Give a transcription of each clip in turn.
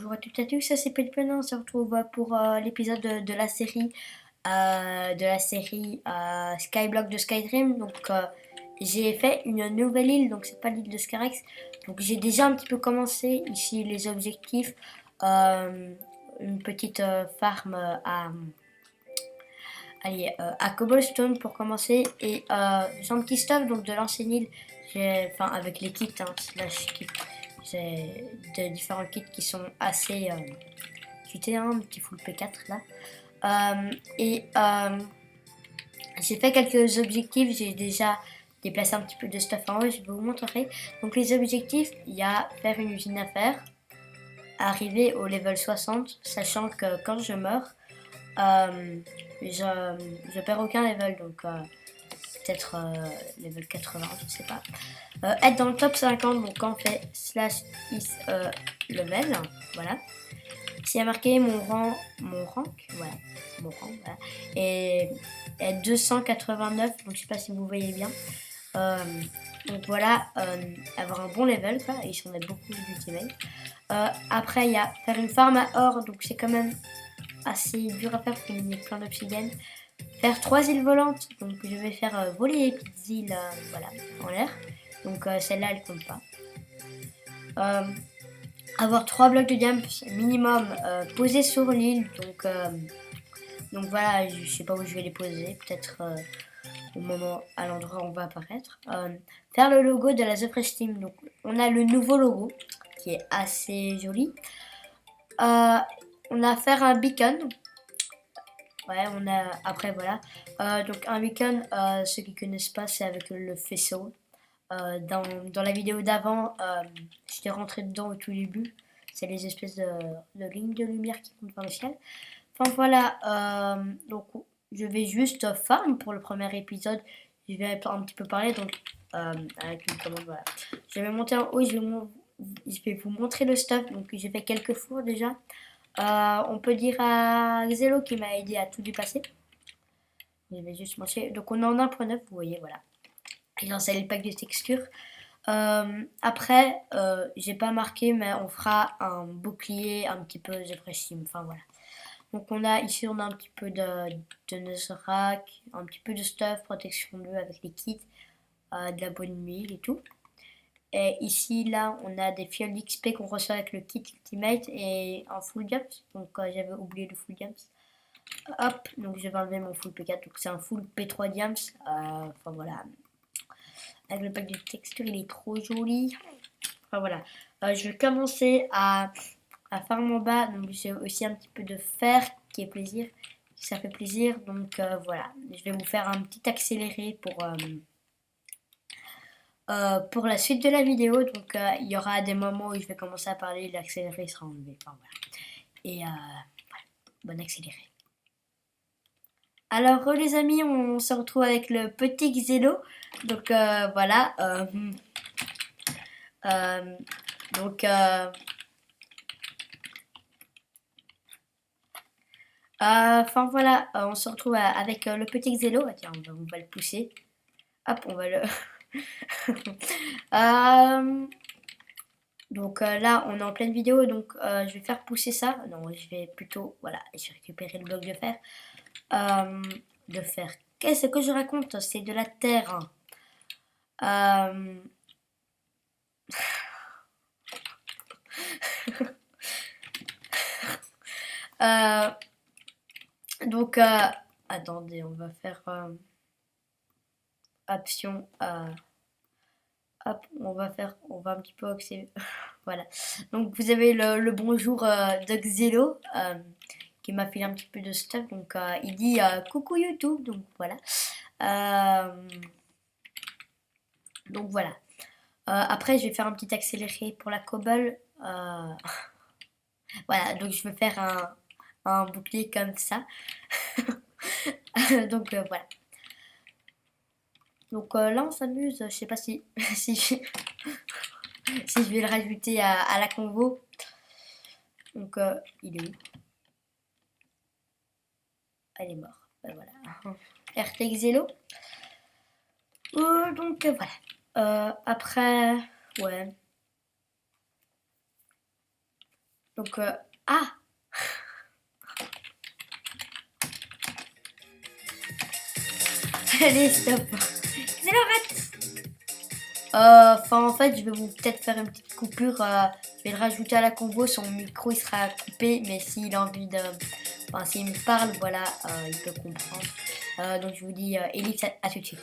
bonjour à toutes et à tous, ça c'est Pelpen, on se retrouve pour l'épisode de la série Skyblock de Skydream. Donc j'ai fait une nouvelle île, donc c'est pas l'île de Scarex. Donc j'ai déjà un petit peu commencé ici les objectifs, une petite farm à Cobblestone pour commencer et j'ai un petit stuff donc de l'ancienne île, enfin avec les kits, slash kits. J'ai de différents kits qui sont assez cutés, un petit full P4 là. J'ai fait quelques objectifs, j'ai déjà déplacé un petit peu de stuff en haut, je vous montrerai. Donc les objectifs, il y a faire une usine à fer, arriver au level 60, sachant que quand je meurs, je perds aucun level, donc peut-être level 80, je sais pas. Être dans le top 50, donc quand on fait slash is level, voilà. S'il y a marqué mon rank, voilà, et 289, donc je sais pas si vous voyez bien. Donc voilà, avoir un bon level, quoi, et j'en ai beaucoup d'ultimate. Après, il y a faire une farm à or, donc c'est quand même assez dur à faire, parce qu'il y a plein d'obsidienne. Faire 3 îles volantes, donc je vais faire voler les petites îles voilà, en l'air. Donc celle-là, elle compte pas. Avoir 3 blocs de diamants minimum posés sur l'île, donc voilà, je sais pas où je vais les poser, peut-être au moment, à l'endroit où on va apparaître. Faire le logo de la The Fresh Team, donc on a le nouveau logo qui est assez joli. On a faire un beacon. Ouais, on a après voilà. Donc un beacon, ceux qui connaissent pas, c'est avec le faisceau. Dans la vidéo d'avant, j'étais rentré dedans au tout début. C'est les espèces de lignes de lumière qui montent vers le ciel. Enfin voilà, donc je vais juste farm pour le premier épisode. Je vais un petit peu parler, donc avec une commande, voilà. Je vais monter en haut, je vais vous montrer le stuff. Donc j'ai fait quelques fours déjà. On peut dire à Xelo qui m'a aidé à tout dépasser. Je vais juste manger. Donc on est en 1.9, vous voyez, voilà. Et lancé le pack de textures. Après, j'ai pas marqué, mais on fera un bouclier un petit peu de Freshim. Enfin voilà. Donc on a ici, on a un petit peu de Netherrack, un petit peu de stuff, protection 2 avec les kits, de la bonne huile et tout. Et ici, là, on a des fioles d'XP qu'on reçoit avec le kit Ultimate et un full jumps. Donc j'avais oublié le full jumps. Hop, donc je vais enlever mon full P4. Donc c'est un full P3 jumps. Enfin voilà. Avec le pack de texture, il est trop joli. Enfin voilà. Je vais commencer à farm en bas. Donc j'ai aussi un petit peu de fer qui est plaisir. Ça fait plaisir. Donc voilà. Je vais vous faire un petit accéléré pour la suite de la vidéo. Donc il y aura des moments où je vais commencer à parler. L'accéléré sera enlevé. Enfin voilà. Et voilà. Bon accéléré. Alors les amis, on se retrouve avec le petit Xelo. Donc voilà. Donc enfin voilà, on se retrouve avec le petit Xelo. Ah, tiens, on va le pousser. Hop, on va le. Donc là, on est en pleine vidéo, donc je vais faire pousser ça. Non, je vais plutôt, voilà, je vais récupérer le bloc de fer. De fer. Qu'est-ce que je raconte? C'est de la terre. Euh, donc, attendez, on va faire option. Hop, on va un petit peu accélérer. Voilà. Donc, vous avez le bonjour de Xelo qui m'a fait un petit peu de stuff. Donc, il dit coucou YouTube. Donc, voilà. Donc, voilà. Après, je vais faire un petit accéléré pour la cobble. Voilà, donc je vais faire un bouclier comme ça. Donc voilà. Donc là on s'amuse, je sais pas si, si, si je vais le rajouter à la convo. Donc il est où? Elle est morte. Ben voilà. RT Xelo. Donc voilà. Après, ouais. Donc, ah! Allez, stop. C'est enfin, en fait, je vais vous peut-être faire une petite coupure. Je vais le rajouter à la combo. Son micro, il sera coupé. Mais s'il a envie de... Enfin, s'il me parle, voilà, il peut comprendre. Donc, je vous dis, Elite, à tout de suite.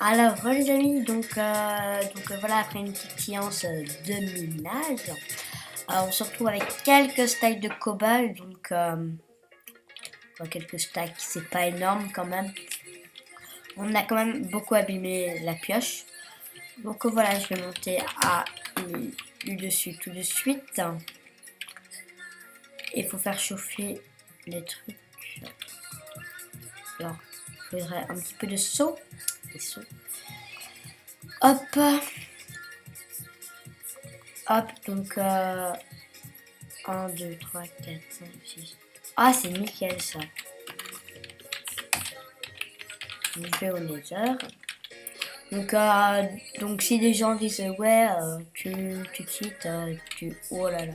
Alors, les amis, donc voilà, après une petite séance de minage, on se retrouve avec quelques stacks de cobalt. Donc, quelques stacks, c'est pas énorme quand même. On a quand même beaucoup abîmé la pioche. Donc voilà, je vais monter à du dessus tout de suite. Il faut faire chauffer les trucs. Alors, il faudrait un petit peu de seau. Hop. Hop, donc 1, 2, 3, 4, 5, 6. Ah, c'est nickel ça. Je vais au nether. Donc si des gens disent ouais, tu cheats, oh là là,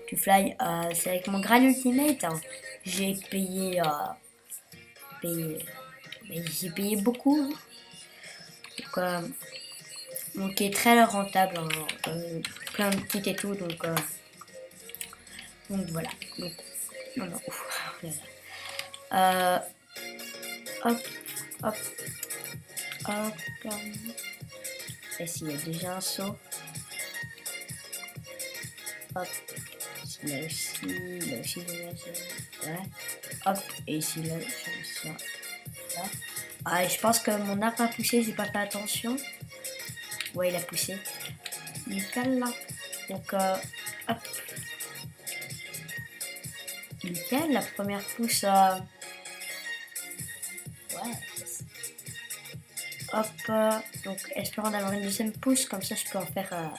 tu fly, c'est avec mon Gran Ultimate. Hein. J'ai payé, mais j'ai payé beaucoup. Donc il est très rentable, hein, plein de kits et tout, donc voilà. Donc, non, non, ouf, hop, hop, hop. Et s'il y a déjà un saut. Hop. Là aussi, ouais. Hop. Et ici, là, je mets ça. Là. Ah, et je pense que mon arbre a poussé, j'ai pas fait attention. Ouais, il a poussé. Nickel, là. Donc, hop. Nickel, la première pousse. Ouais. Hop. Donc, espérons d'avoir une deuxième pousse. Comme ça, je peux en faire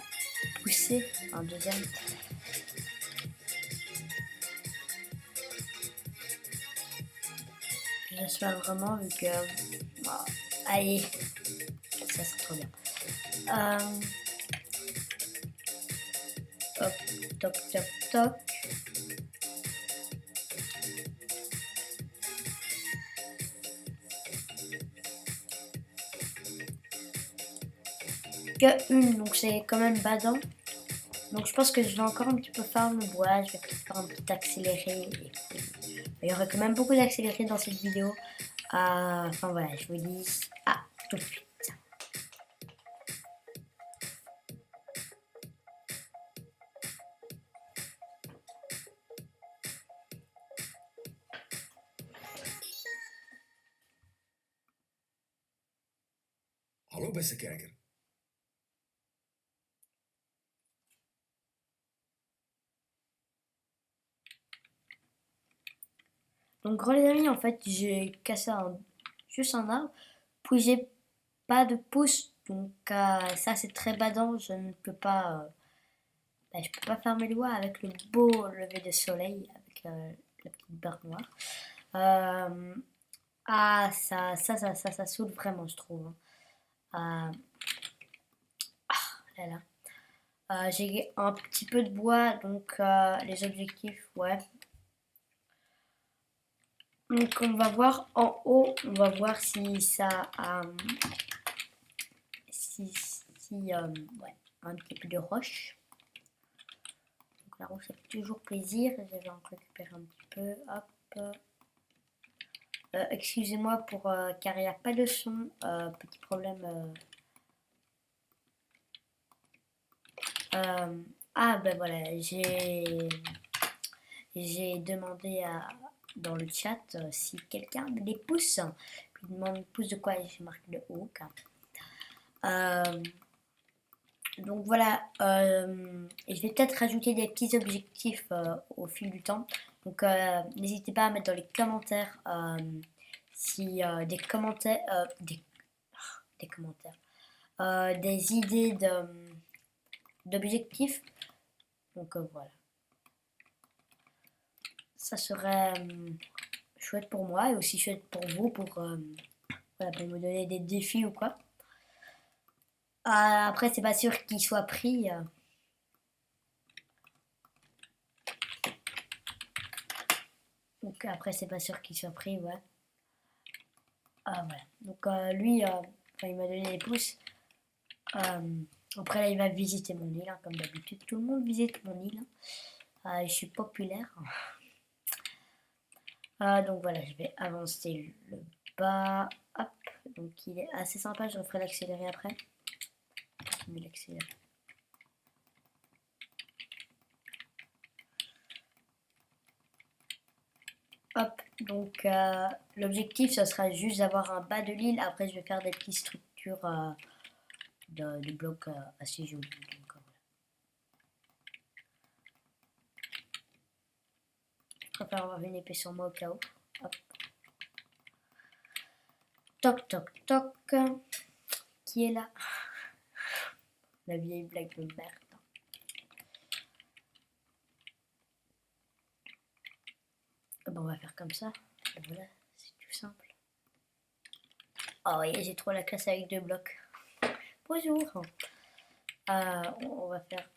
pousser un deuxième. J'espère vraiment vu que... Oh, allez, ça c'est trop bien. Hop, toc, toc, toc. Que une, donc c'est quand même badant. Donc je pense que je vais encore un petit peu faire le bois, je vais peut-être faire un petit accéléré. Il y aurait quand même beaucoup d'accéléré dans cette vidéo. Enfin voilà, je vous dis à tout de suite. Hallo beste kijker. Donc gros les amis, en fait j'ai cassé juste un arbre, puis j'ai pas de pouce, donc ça c'est très badant, je ne peux pas, je peux pas faire mes doigts avec le beau lever de soleil, avec la petite barre noire. Euh, ça saoule vraiment, je trouve, hein. Là, là. J'ai un petit peu de bois, donc les objectifs, ouais. Donc on va voir en haut, on va voir si ça a ouais, un petit peu de roche. Donc la roche ça fait toujours plaisir. Je vais en récupérer un petit peu. Hop. Excusez-moi pour car il n'y a pas de son. Petit problème. Ah ben voilà, j'ai demandé dans le chat si quelqu'un a des pouces. Puis il demande pouce de quoi, j'ai marqué le haut. Donc voilà, et je vais peut-être rajouter des petits objectifs au fil du temps. Donc n'hésitez pas à mettre dans les commentaires si des commentaires, des idées d'objectifs. Donc voilà, ça serait chouette pour moi et aussi chouette pour vous voilà, pour me donner des défis ou quoi. Après, c'est pas sûr qu'il soit pris. Donc après, c'est pas sûr qu'il soit pris, ouais. Voilà. Donc lui, il m'a donné des pouces. Après là, il va visiter mon île, hein, comme d'habitude. Tout le monde visite mon île. Je suis populaire. Donc voilà, je vais avancer le bas. Hop. Donc il est assez sympa. Je referai l'accélérer après. Je vais l'accélérer. Hop, donc l'objectif ce sera juste d'avoir un bas de l'île. Après je vais faire des petites structures de blocs assez jolis. Donc, voilà. Je préfère avoir une épée sur moi au cas où. Hop. Toc toc toc. Qui est là? La vieille blague de merde. Bon, on va faire comme ça. Et voilà, c'est tout simple. Oh oui, j'ai trop la classe avec 2 blocs. Bonjour. On va faire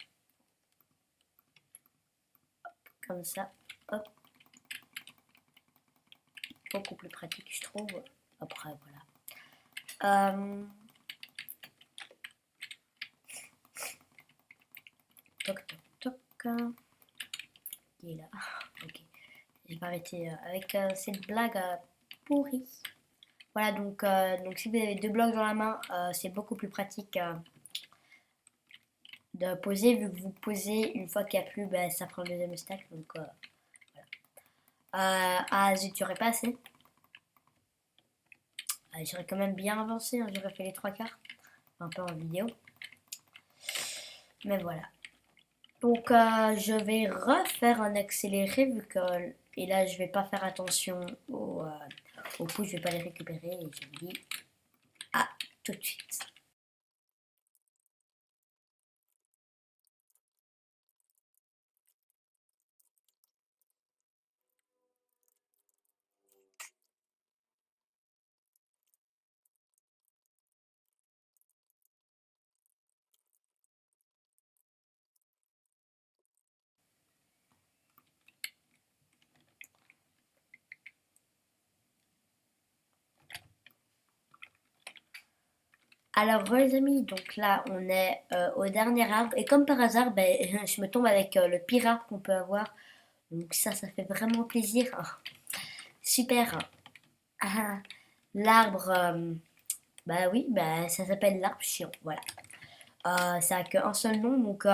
comme ça. Hop. Beaucoup plus pratique, je trouve. Après, voilà. Toc toc toc. Qui est là? Ok. Je vais arrêter avec cette blague pourrie. Voilà, donc si vous avez 2 blocs dans la main, c'est beaucoup plus pratique de poser. Vu que vous posez une fois qu'il n'y a plus, ben, ça prend le deuxième stack. Donc voilà. Zut, j'aurais pas assez. J'aurais quand même bien avancé, hein, j'aurais fait les 3/4. Un peu en vidéo. Mais voilà. Donc je vais refaire un accéléré vu que... Et là je vais pas faire attention au pouces, je vais pas les récupérer et je vous dis à tout de suite. Alors les amis, donc là on est au dernier arbre et comme par hasard, ben, je me tombe avec le pire arbre qu'on peut avoir. Donc ça fait vraiment plaisir. Super. Ah, l'arbre, bah oui, bah, ça s'appelle l'arbre chiant, voilà. Ça a qu'un seul nom, donc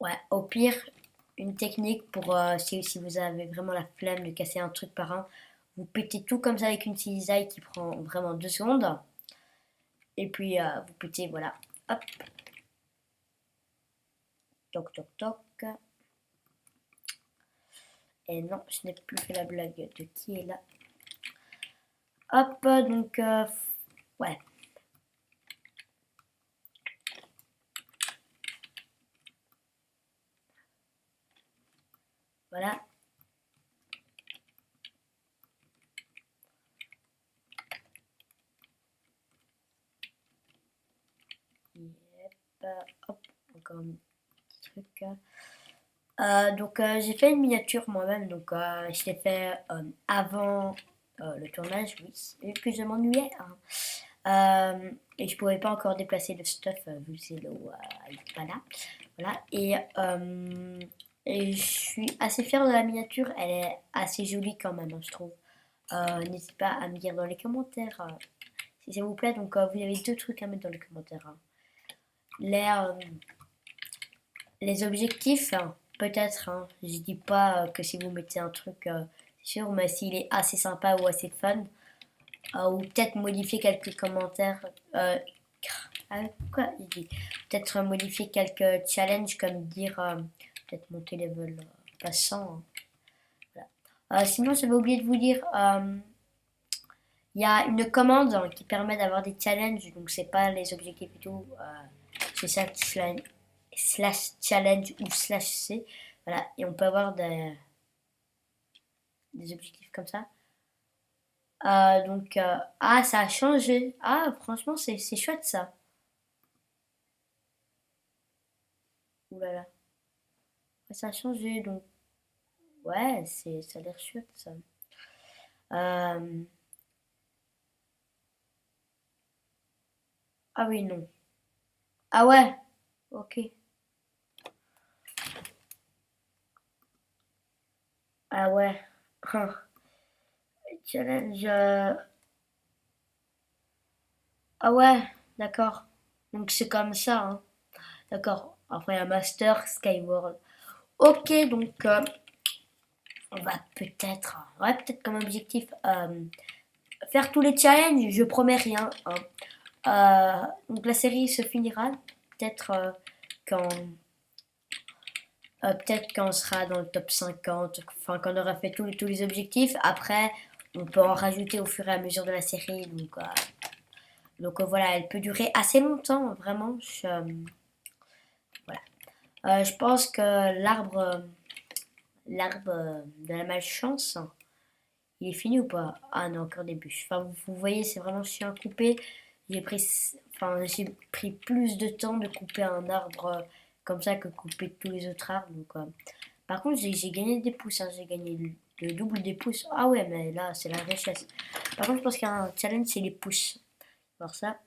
ouais, au pire, une technique pour si vous avez vraiment la flemme de casser un truc par un, vous pétez tout comme ça avec une cisaille qui prend vraiment 2 secondes. Et puis vous pétez, voilà. Hop. Toc toc toc. Et non, je n'ai plus fait la blague de qui est là. Hop, donc Ouais. Voilà. Yep. Hop, encore un petit truc. Donc j'ai fait une miniature moi-même, donc je l'ai fait avant le tournage, oui, vu que je m'ennuyais, hein. Et je pouvais pas encore déplacer le stuff vu que c'est l'eau pas là. Voilà, et je suis assez fière de la miniature, elle est assez jolie quand même, hein, je trouve. N'hésitez pas à me dire dans les commentaires si ça vous plaît, donc vous avez deux trucs à mettre dans les commentaires, hein. Les, les objectifs, hein, peut-être, hein, je dis pas que si vous mettez un truc, c'est sûr, mais s'il est assez sympa ou assez fun, ou peut-être modifier quelques commentaires, quoi, je dis, peut-être modifier quelques challenges comme dire, peut-être monter level passant, hein, voilà. Sinon, j'avais oublié de vous dire, il y a une commande hein, qui permet d'avoir des challenges, donc c'est pas les objectifs et tout, c'est ça slash challenge ou slash C. Voilà, et on peut avoir des objectifs comme ça. Ah, ça a changé. Ah, franchement, c'est chouette ça. Ouh là là. Ça a changé, donc ouais, ça a l'air chouette ça. Euh, ah oui, non. Ah ouais, ok. Ah ouais. Hein. Challenge. Ah ouais, d'accord. Donc c'est comme ça, hein. D'accord. Après, il y a Master Skyward. Ok, donc on va peut-être, ouais, peut-être comme objectif faire tous les challenges. Je promets rien, hein. Donc la série se finira peut-être quand peut-être quand on sera dans le top 50, enfin quand on aura fait tous les objectifs. Après, on peut en rajouter au fur et à mesure de la série. Donc voilà, elle peut durer assez longtemps, vraiment. Voilà. Je pense que l'arbre de la malchance, il est fini ou pas? Ah non, encore des bûches. Enfin, vous voyez, c'est vraiment chiant à couper. J'ai pris plus de temps de couper un arbre comme ça que couper tous les autres arbres. Par contre, j'ai gagné des pouces, hein, j'ai gagné le double des pouces. Ah ouais, mais là, c'est la richesse. Par contre, je pense qu'il y a un challenge, c'est les pouces. Alors ça,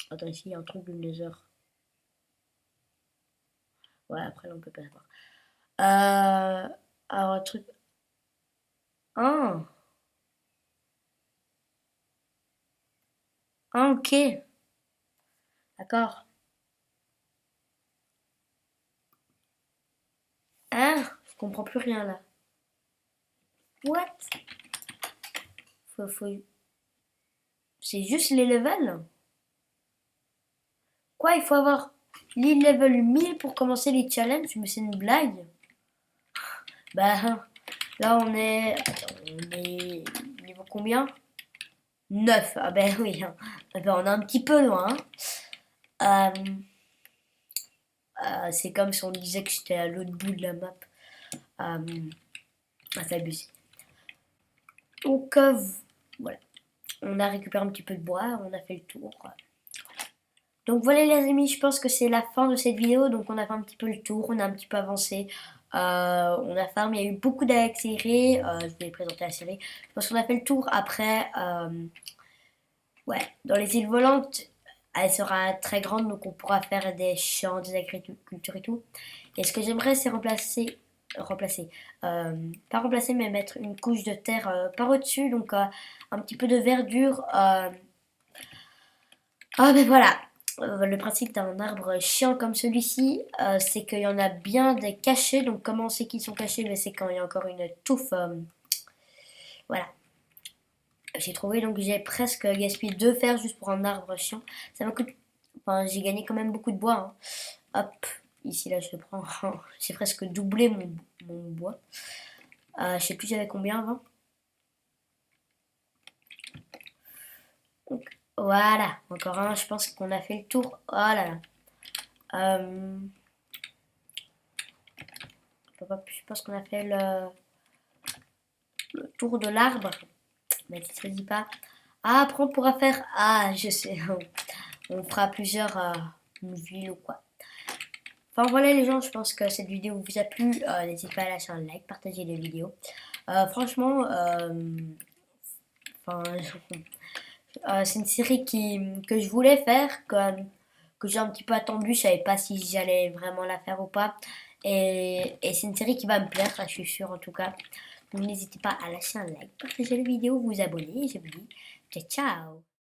attends, ici, il y a un truc de nether. Ouais, après, là, on peut pas savoir. Alors, un truc. Ah, ah ok, d'accord. Ah, je comprends plus rien là. What? Faut, faut... C'est juste les levels? Quoi, il faut avoir les level 1000 pour commencer les challenges? Mais c'est une blague. Bah, là on est... Attends, on est... Niveau combien? 9. Ah ben oui, hein. Ah ben, on est un petit peu loin, hein. C'est comme si on disait que j'étais à l'autre bout de la map. C'est abusé. Donc, voilà. On a récupéré un petit peu de bois, on a fait le tour. Donc voilà les amis, je pense que c'est la fin de cette vidéo. Donc on a fait un petit peu le tour, on a un petit peu avancé. On a farmé, il y a eu beaucoup d'accélérés. Je vais les présenter la série. Je pense qu'on a fait le tour. Après, ouais, dans les îles volantes, elle sera très grande. Donc on pourra faire des champs, des agricultures et tout. Et ce que j'aimerais, c'est pas remplacer, mais mettre une couche de terre par au-dessus. Donc un petit peu de verdure. Ah ben voilà, le principe d'un arbre chiant comme celui-ci, c'est qu'il y en a bien des cachés. Donc comment on sait qu'ils sont cachés? Mais c'est quand il y a encore une touffe. Voilà, j'ai trouvé, donc j'ai presque gaspillé 2 fers juste pour un arbre chiant. Ça m'a coûté... Enfin, j'ai gagné quand même beaucoup de bois, hein. Hop, ici là je le prends. J'ai presque doublé mon bois. Je sais plus j'avais combien avant. Donc, Voilà, encore un, je pense qu'on a fait le tour. Oh là là. Euh, je pense qu'on a fait le tour de l'arbre. Mais ça se dit pas. Ah, après on pourra faire. Ah, je sais. On fera plusieurs villes ou quoi. Enfin voilà les gens, je pense que cette vidéo vous a plu. N'hésitez pas à lâcher un like, partager les vidéos. Franchement, enfin, c'est une série que je voulais faire, que j'ai un petit peu attendu. Je savais pas si j'allais vraiment la faire ou pas. Et c'est une série qui va me plaire, ça, je suis sûre en tout cas. Donc n'hésitez pas à lâcher un like, partager la vidéo, vous abonner. Et je vous dis ciao ciao.